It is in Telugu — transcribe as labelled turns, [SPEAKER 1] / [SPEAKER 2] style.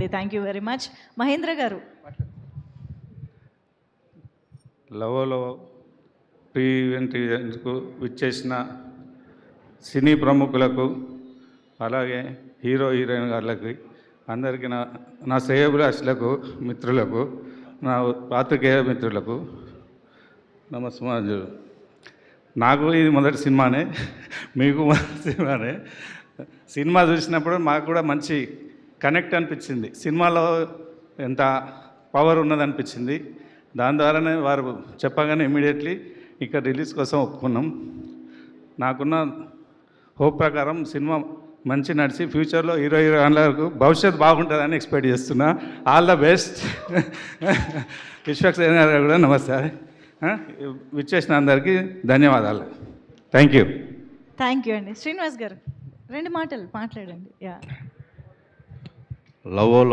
[SPEAKER 1] అండి. Thank you very much. Mahendra గారు.
[SPEAKER 2] లవోలో ప్రీ ఈవెంట్ ఈవెంట్కు విచ్చేసిన సినీ ప్రముఖులకు అలాగే హీరో హీరోయిన్ గారులకి అందరికీ నా శ్రేయోభిలాషులకు మిత్రులకు నా పాత్రికేయ మిత్రులకు నమస్కారం. నాకు ఇది మొదటి సినిమానే, మీకు మొదటి సినిమానే. సినిమా చూసినప్పుడు మాకు కూడా మంచి కనెక్ట్ అనిపించింది. సినిమాలో ఎంత పవర్ ఉన్నదనిపించింది. దాని ద్వారానే వారు చెప్పగానే ఇమీడియట్లీ ఇక్కడ రిలీజ్ కోసం ఒప్పుకున్నాం. నాకున్న హోప్ ప్రకారం సినిమా మంచి నడిచి ఫ్యూచర్లో హీరో హీరోయిన్లకు భవిష్యత్తు బాగుంటుందని ఎక్స్పెక్ట్ చేస్తున్నా. All the best. విశ్వక్సేన్ గారు కూడా నమస్తే. విచ్చేసిన అందరికీ ధన్యవాదాలు. Thank you.
[SPEAKER 1] థ్యాంక్ యూ అండి. శ్రీనివాస్ గారు 2 మాటలు మాట్లాడండి. యా.
[SPEAKER 3] లవోలో